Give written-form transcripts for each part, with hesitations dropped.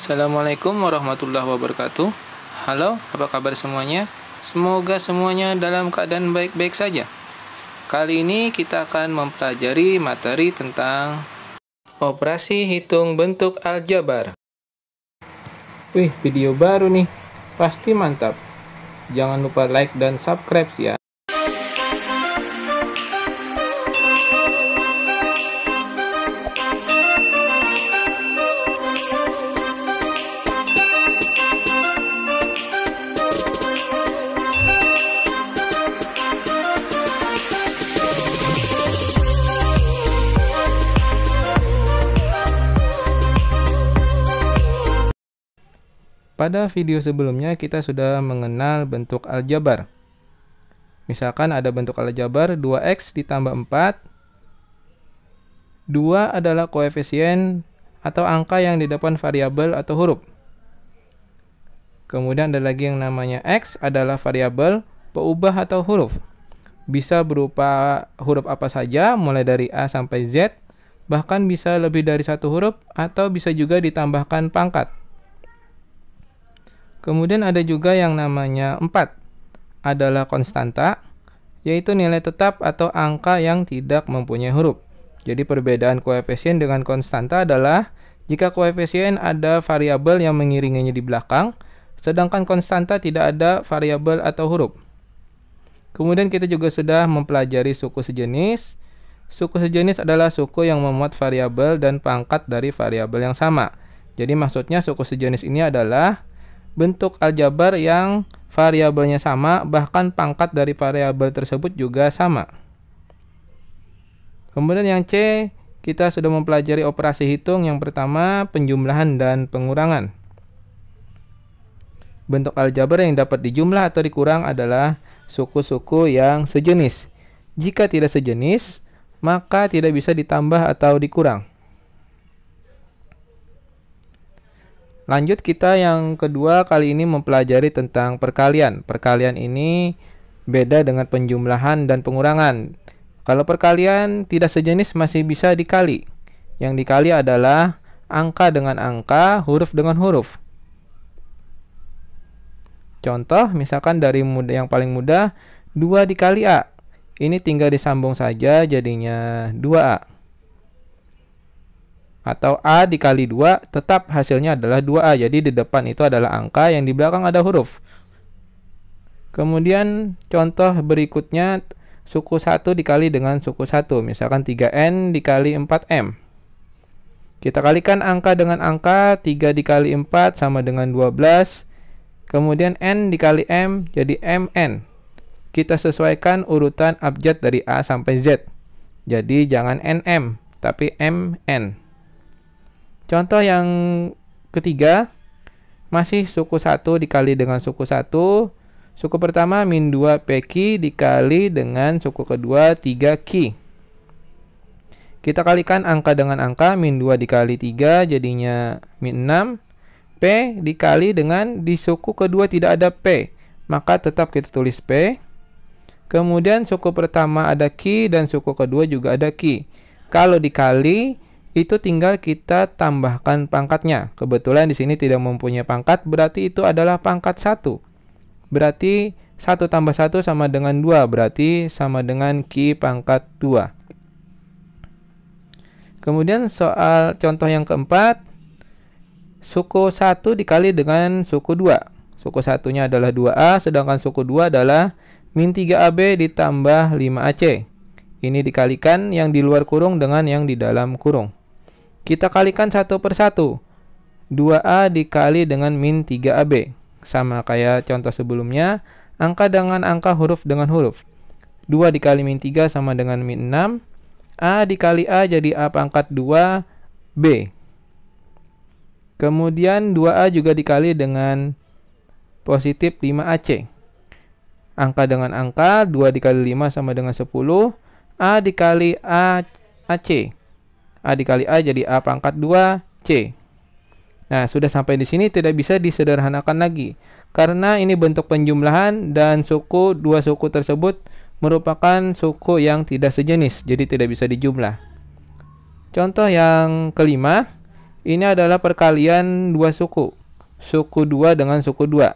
Assalamualaikum warahmatullahi wabarakatuh. Halo, apa kabar semuanya? Semoga semuanya dalam keadaan baik-baik saja. Kali ini kita akan mempelajari materi tentang operasi hitung bentuk aljabar. Wih, video baru nih. Pasti mantap. Jangan lupa like dan subscribe ya. Pada video sebelumnya kita sudah mengenal bentuk aljabar. Misalkan ada bentuk aljabar 2x ditambah 4. 2 adalah koefisien atau angka yang di depan variabel atau huruf. Kemudian ada lagi yang namanya x adalah variabel peubah atau huruf. Bisa berupa huruf apa saja mulai dari A sampai Z. Bahkan bisa lebih dari satu huruf atau bisa juga ditambahkan pangkat. Kemudian ada juga yang namanya 4, adalah konstanta, yaitu nilai tetap atau angka yang tidak mempunyai huruf. Jadi perbedaan koefisien dengan konstanta adalah jika koefisien ada variabel yang mengiringinya di belakang, sedangkan konstanta tidak ada variabel atau huruf. Kemudian kita juga sudah mempelajari suku sejenis. Suku sejenis adalah suku yang memuat variabel dan pangkat dari variabel yang sama. Jadi maksudnya suku sejenis ini adalah bentuk aljabar yang variabelnya sama, bahkan pangkat dari variabel tersebut juga sama. Kemudian yang C, kita sudah mempelajari operasi hitung. Yang pertama, penjumlahan dan pengurangan. Bentuk aljabar yang dapat dijumlah atau dikurang adalah suku-suku yang sejenis. Jika tidak sejenis, maka tidak bisa ditambah atau dikurang. Lanjut, kita yang kedua kali ini mempelajari tentang perkalian. Perkalian ini beda dengan penjumlahan dan pengurangan. Kalau perkalian tidak sejenis masih bisa dikali. Yang dikali adalah angka dengan angka, huruf dengan huruf. Contoh, misalkan dari yang paling mudah, 2 dikali A. Ini tinggal disambung saja jadinya 2A. Atau A dikali 2, tetap hasilnya adalah 2A. Jadi di depan itu adalah angka, yang di belakang ada huruf. Kemudian contoh berikutnya, suku 1 dikali dengan suku 1. Misalkan 3N dikali 4M. Kita kalikan angka dengan angka, 3 dikali 4 sama dengan 12. Kemudian N dikali M jadi MN. Kita sesuaikan urutan abjad dari A sampai Z. Jadi jangan NM, tapi MN. Contoh yang ketiga, masih suku 1 dikali dengan suku 1. Suku pertama min 2 PQ dikali dengan suku kedua 3Q. Kita kalikan angka dengan angka, min 2 dikali 3 jadinya min 6. P dikali dengan di suku kedua tidak ada P, maka tetap kita tulis P. Kemudian suku pertama ada Q dan suku kedua juga ada Q. Kalau dikali, itu tinggal kita tambahkan pangkatnya. Kebetulan di sini tidak mempunyai pangkat, berarti itu adalah pangkat 1. Berarti 1 tambah 1 sama dengan 2, berarti sama dengan Q pangkat 2. Kemudian soal contoh yang keempat, suku 1 dikali dengan suku 2. Suku 1-nya adalah 2A, sedangkan suku 2 adalah min 3AB ditambah 5AC. Ini dikalikan yang di luar kurung dengan yang di dalam kurung. Kita kalikan satu per satu. 2A dikali dengan min 3AB. Sama kayak contoh sebelumnya, angka dengan angka, huruf dengan huruf. 2 dikali min 3 sama dengan min 6. A dikali A jadi A pangkat 2B. Kemudian 2A juga dikali dengan positif 5AC. Angka dengan angka, 2 dikali 5 sama dengan 10. A dikali AC. A dikali A jadi A pangkat 2C. Nah, sudah sampai di sini tidak bisa disederhanakan lagi. Karena ini bentuk penjumlahan dan dua suku tersebut merupakan suku yang tidak sejenis. Jadi tidak bisa dijumlah. Contoh yang kelima, Ini adalah perkalian dua suku. Suku 2 dengan suku 2.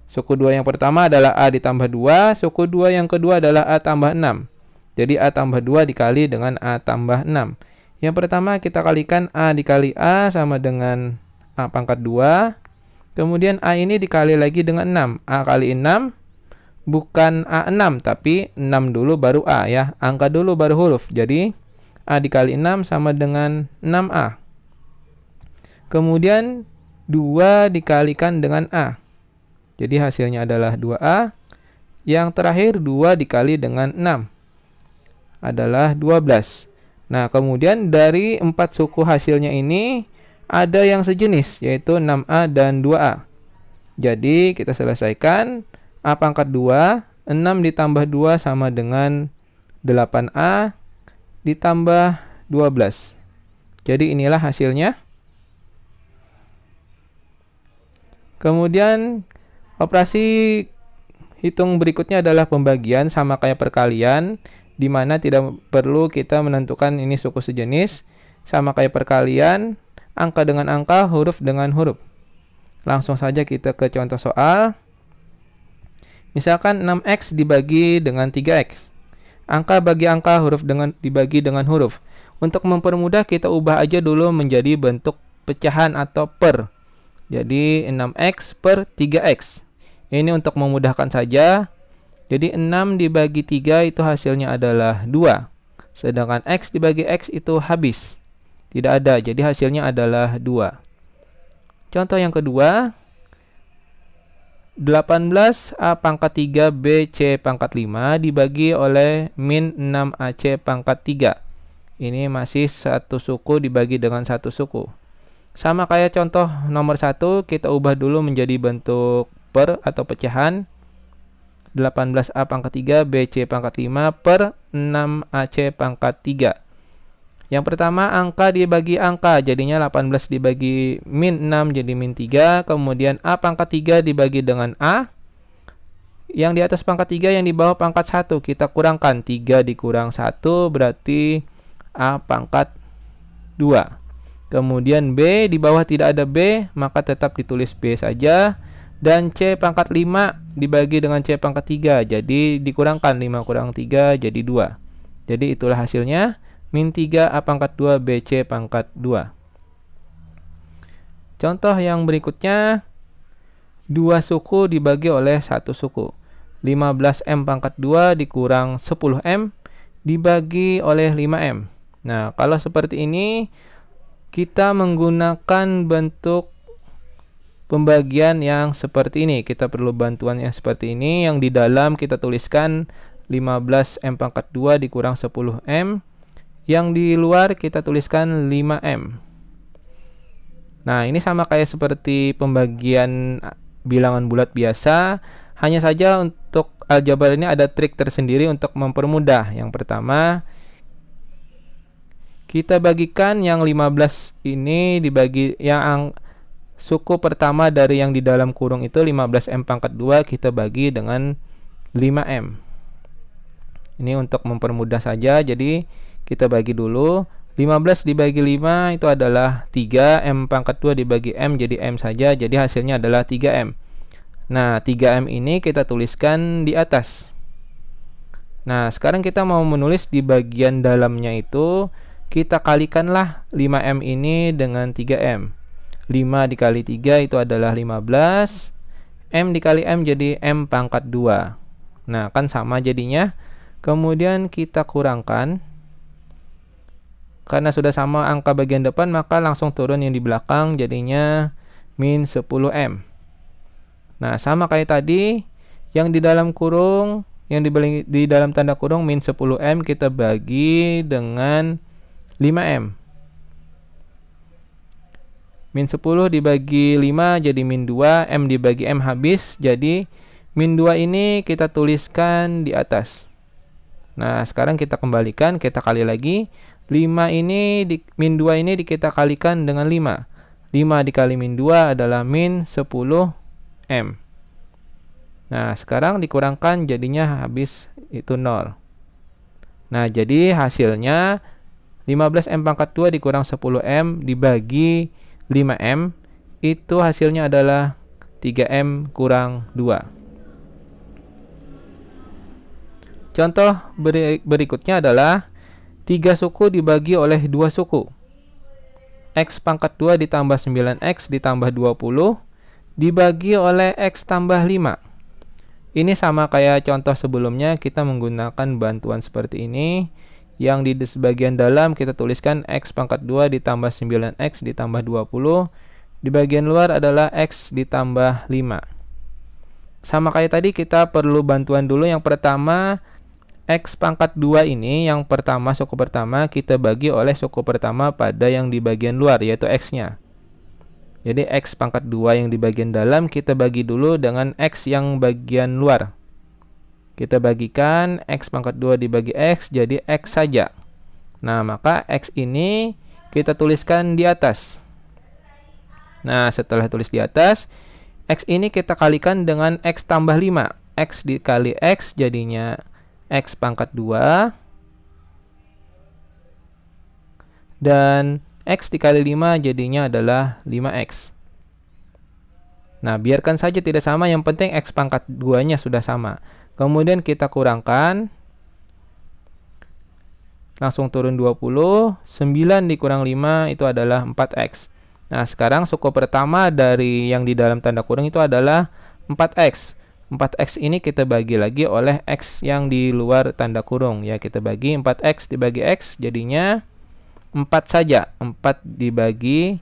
Suku 2 yang pertama adalah A ditambah 2. Suku 2 yang kedua adalah A tambah 6. Jadi A tambah 2 dikali dengan A tambah 6. Yang pertama kita kalikan A dikali A sama dengan A pangkat 2. Kemudian A ini dikali lagi dengan 6. A kali 6 bukan A6, tapi 6 dulu baru A ya. Angka dulu baru huruf. Jadi A dikali 6 sama dengan 6A. Kemudian 2 dikalikan dengan A. Jadi hasilnya adalah 2A. Yang terakhir 2 dikali dengan 6 adalah 12. Nah, kemudian dari 4 suku hasilnya ini ada yang sejenis, yaitu 6A dan 2A. Jadi kita selesaikan. A pangkat 2, 6 ditambah 2 sama dengan 8A ditambah 12. Jadi inilah hasilnya. Kemudian operasi hitung berikutnya adalah pembagian, sama kayak perkalian, di mana tidak perlu kita menentukan ini suku sejenis. Sama kayak perkalian, angka dengan angka, huruf dengan huruf. Langsung saja kita ke contoh soal. Misalkan 6x dibagi dengan 3x. Angka bagi angka, huruf dibagi dengan huruf. Untuk mempermudah kita ubah aja dulu menjadi bentuk pecahan atau per. Jadi 6x per 3x. Ini untuk memudahkan saja. Jadi 6 dibagi 3 itu hasilnya adalah 2. Sedangkan x dibagi x itu habis. Tidak ada, jadi hasilnya adalah 2. Contoh yang kedua. 18A pangkat 3 BC pangkat 5 dibagi oleh min 6AC pangkat 3. Ini masih satu suku dibagi dengan satu suku. Sama kayak contoh nomor 1, kita ubah dulu menjadi bentuk per atau pecahan. 18A pangkat 3 BC pangkat 5 per 6AC pangkat 3. Yang pertama angka dibagi angka, jadinya 18 dibagi min 6 jadi min 3. Kemudian A pangkat 3 dibagi dengan A. Yang di atas pangkat 3, yang di bawah pangkat 1. Kita kurangkan, 3 dikurang 1 berarti A pangkat 2. Kemudian B, di bawah tidak ada B, maka tetap ditulis B saja. Dan C pangkat 5 dibagi dengan C pangkat 3. Jadi dikurangkan, 5 kurang 3 jadi 2. Jadi itulah hasilnya. Min 3 A pangkat 2 BC pangkat 2. Contoh yang berikutnya. 2 suku dibagi oleh 1 suku. 15M pangkat 2 dikurang 10M dibagi oleh 5M. Nah, kalau seperti ini kita menggunakan bentuk pembagian yang seperti ini. Kita perlu bantuan yang seperti ini. Yang di dalam kita tuliskan 15M pangkat 2 dikurang 10M. Yang di luar kita tuliskan 5M. Nah, ini sama kayak seperti pembagian bilangan bulat biasa. Hanya saja untuk aljabar ini ada trik tersendiri untuk mempermudah. Yang pertama, kita bagikan yang 15 ini dibagi yang suku pertama dari yang di dalam kurung itu 15M pangkat 2 kita bagi dengan 5M. Ini untuk mempermudah saja. Jadi kita bagi dulu. 15 dibagi 5 itu adalah 3. M pangkat 2 dibagi M jadi M saja. Jadi hasilnya adalah 3M. Nah, 3M ini kita tuliskan di atas. Nah, sekarang kita mau menulis di bagian dalamnya itu. Kita kalikanlah 5M ini dengan 3M. 5 dikali 3 itu adalah 15. M dikali M jadi M pangkat 2. Nah, kan sama jadinya. Kemudian kita kurangkan. Karena sudah sama angka bagian depan, maka langsung turun yang di belakang. Jadinya min 10M. Nah, sama kayak tadi. Yang di dalam kurung, yang di dalam tanda kurung min 10M kita bagi dengan 5M. Min 10 dibagi 5 jadi min 2. M dibagi M habis. Jadi min 2 ini kita tuliskan di atas. Nah, sekarang kita kembalikan. Kita kali lagi. 5 ini min 2 ini kita kalikan dengan 5. 5 dikali min 2 adalah min 10M. Nah, sekarang dikurangkan jadinya habis itu 0. Nah, jadi hasilnya 15M pangkat 2 dikurang 10M dibagi 5M, itu hasilnya adalah 3M kurang 2. Contoh berikutnya adalah 3 suku dibagi oleh 2 suku. X pangkat 2 ditambah 9X ditambah 20 dibagi oleh X tambah 5. Ini sama kayak contoh sebelumnya, kita menggunakan bantuan seperti ini. Yang di bagian dalam kita tuliskan X pangkat 2 ditambah 9X ditambah 20. Di bagian luar adalah X ditambah 5. Sama kayak tadi, kita perlu bantuan dulu. Yang pertama, X pangkat 2 ini, yang pertama, suku pertama, kita bagi oleh suku pertama pada yang di bagian luar, yaitu X-nya. Jadi X pangkat 2 yang di bagian dalam, kita bagi dulu dengan X yang bagian luar. Kita bagikan X pangkat 2 dibagi X, jadi X saja. Nah, maka X ini kita tuliskan di atas. Nah, setelah tulis di atas, X ini kita kalikan dengan X tambah 5. X dikali X jadinya X pangkat 2. Dan X dikali 5 jadinya adalah 5X. Nah, biarkan saja tidak sama, yang penting X pangkat 2-nya sudah sama. Kemudian kita kurangkan. Langsung turun 20. 9 dikurang 5 itu adalah 4X. Nah, sekarang suku pertama dari yang di dalam tanda kurung itu adalah 4X. 4X ini kita bagi lagi oleh X yang di luar tanda kurung. Ya, kita bagi 4X dibagi X jadinya 4 saja. 4 dibagi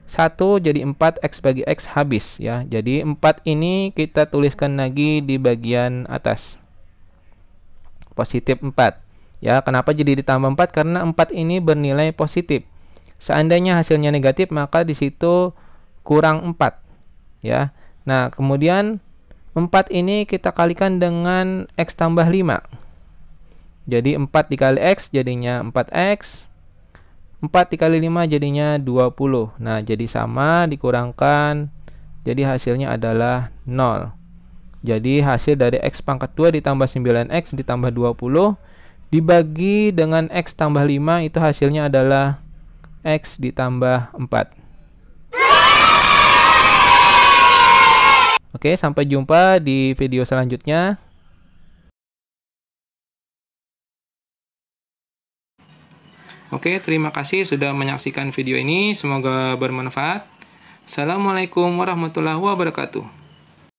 1 jadi 4, X bagi X habis ya. Jadi 4 ini kita tuliskan lagi di bagian atas. Positif 4. Ya, kenapa jadi ditambah 4? Karena 4 ini bernilai positif. Seandainya hasilnya negatif, maka di situ kurang 4. Ya. Nah, kemudian 4 ini kita kalikan dengan X tambah 5. Jadi 4 dikali X jadinya 4X. 4 dikali 5 jadinya 20. Nah, jadi sama dikurangkan. Jadi hasilnya adalah 0. Jadi hasil dari X pangkat 2 ditambah 9X ditambah 20 dibagi dengan X tambah 5 itu hasilnya adalah X ditambah 4. Oke, sampai jumpa di video selanjutnya. Oke, terima kasih sudah menyaksikan video ini. Semoga bermanfaat. Assalamualaikum warahmatullahi wabarakatuh.